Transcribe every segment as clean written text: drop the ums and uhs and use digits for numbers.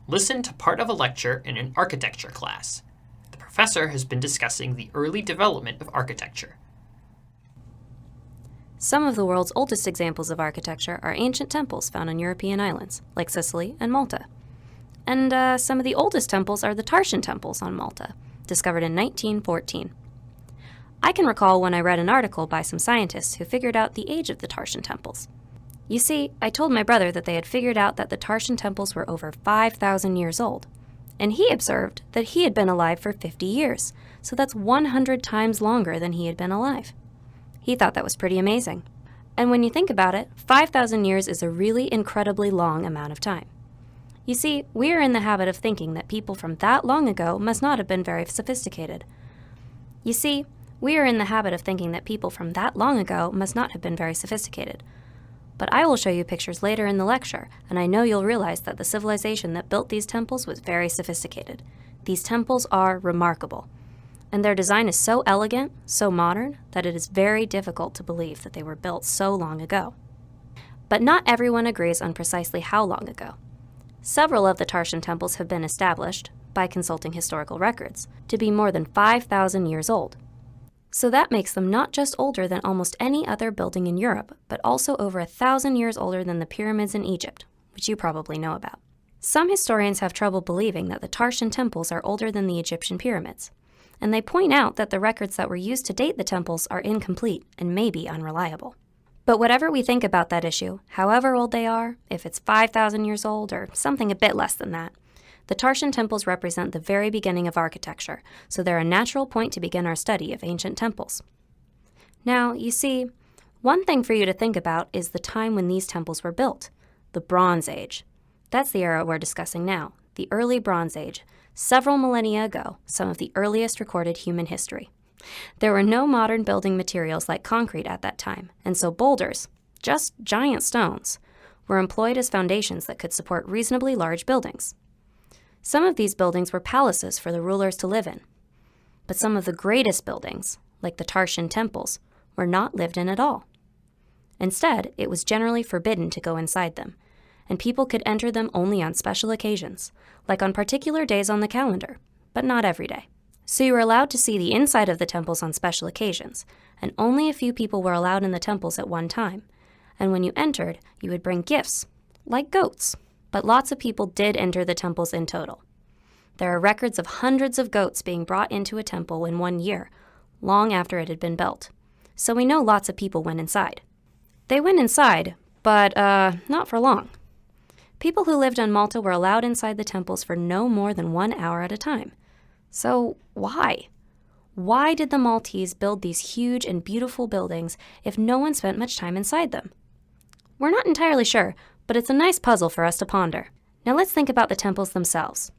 Listen to part of a lecture in an architecture class. The professor has been discussing the early development of architecture. Some of the world's oldest examples of architecture are ancient temples found on European islands, like Sicily and Malta. And some of the oldest temples are the Tarshan temples on Malta, discovered in 1914. I can recall when I read an article by some scientists who figured out the age of the Tarshan temples. You see, I told my brother that they had figured out that the Tarshan temples were over 5,000 years old, and he observed that he had been alive for 50 years, so that's 100 times longer than he had been alive. He thought that was pretty amazing. And when you think about it, 5,000 years is a really incredibly long amount of time. You see, we are in the habit of thinking that people from that long ago must not have been very sophisticated. But I will show you pictures later in the lecture, and I know you'll realize that the civilization that built these temples was very sophisticated. These temples are remarkable, and their design is so elegant, so modern, that it is very difficult to believe that they were built so long ago. But not everyone agrees on precisely how long ago. Several of the Tarshan temples have been established, by consulting historical records, to be more than 5,000 years old. So that makes them not just older than almost any other building in Europe, but also over 1,000 years older than the pyramids in Egypt, which you probably know about. Some historians have trouble believing that the Tarshan temples are older than the Egyptian pyramids, and they point out that the records that were used to date the temples are incomplete and maybe unreliable. But whatever we think about that issue, however old they are, if it's 5,000 years old or something a bit less than that, the Tarshan temples represent the very beginning of architecture, so they're a natural point to begin our study of ancient temples. Now, you see, one thing for you to think about is the time when these temples were built, the Bronze Age. That's the era we're discussing now, the early Bronze Age, several millennia ago, some of the earliest recorded human history. There were no modern building materials like concrete at that time, and so boulders, just giant stones, were employed as foundations that could support reasonably large buildings. Some of these buildings were palaces for the rulers to live in, but some of the greatest buildings, like the Tarshan temples, were not lived in at all. Instead, it was generally forbidden to go inside them, and people could enter them only on special occasions, like on particular days on the calendar, but not every day. So you were allowed to see the inside of the temples on special occasions, and only a few people were allowed in the temples at one time. And when you entered, you would bring gifts, like goats. But lots of people did enter the temples in total. There are records of hundreds of goats being brought into a temple in 1 year, long after it had been built. So we know lots of people went inside. They went inside, but not for long. People who lived on Malta were allowed inside the temples for no more than 1 hour at a time. So why? Why did the Maltese build these huge and beautiful buildings if no one spent much time inside them? We're not entirely sure, but it's a nice puzzle for us to ponder. Now let's think about the temples themselves.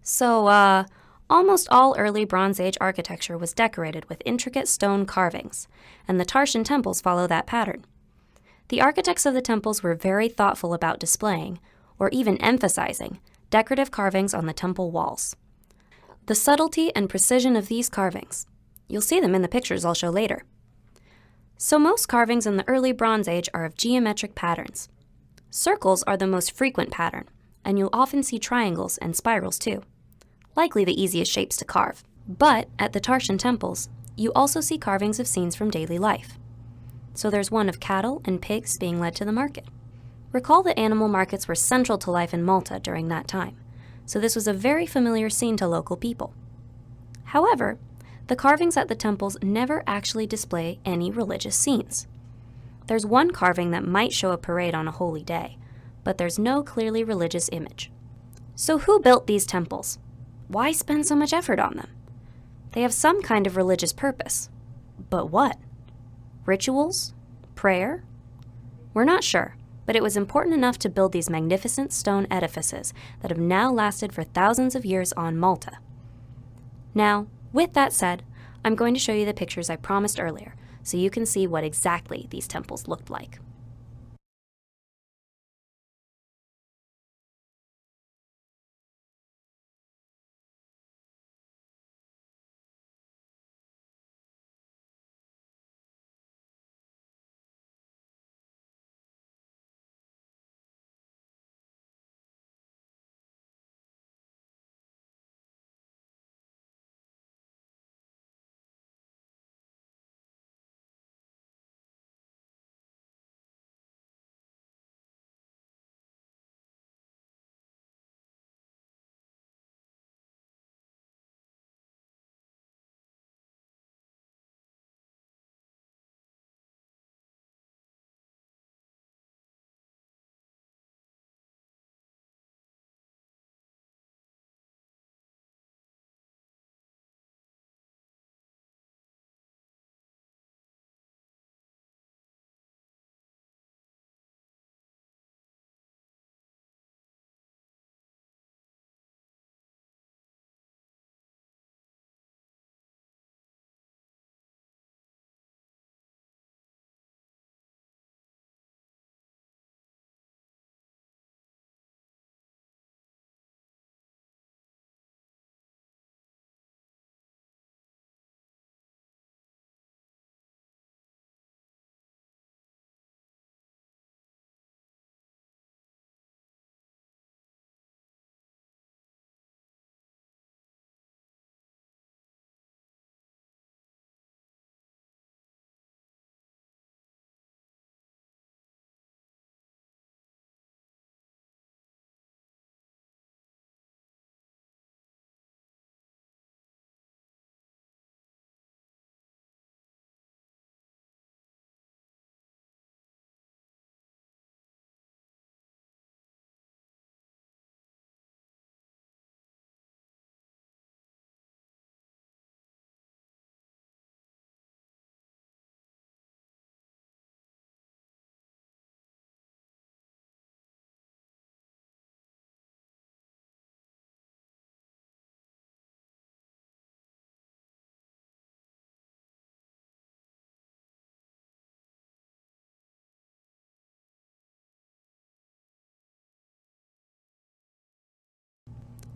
So, almost all early Bronze Age architecture was decorated with intricate stone carvings, and the Tarshan temples follow that pattern. The architects of the temples were very thoughtful about displaying, or even emphasizing, decorative carvings on the temple walls. The subtlety and precision of these carvings, you'll see them in the pictures I'll show later. So most carvings in the early Bronze Age are of geometric patterns. Circles are the most frequent pattern, and you'll often see triangles and spirals too, likely the easiest shapes to carve. But at the Tarshan temples, you also see carvings of scenes from daily life. So there's one of cattle and pigs being led to the market. Recall that animal markets were central to life in Malta during that time, so this was a very familiar scene to local people. However, the carvings at the temples never actually display any religious scenes. There's one carving that might show a parade on a holy day, but there's no clearly religious image. So who built these temples? Why spend so much effort on them? They have some kind of religious purpose. But what? Rituals? Prayer? We're not sure, but it was important enough to build these magnificent stone edifices that have now lasted for thousands of years on Malta. Now, with that said, I'm going to show you the pictures I promised earlier, so you can see what exactly these temples looked like.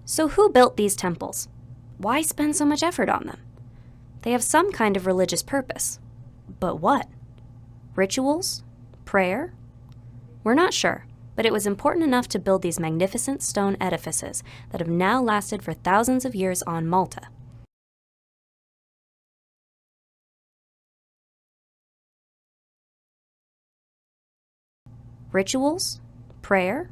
So who built these temples? Why spend so much effort on them? They have some kind of religious purpose. But what? Rituals? Prayer? We're not sure, but it was important enough to build these magnificent stone edifices that have now lasted for thousands of years on Malta. Rituals? Prayer?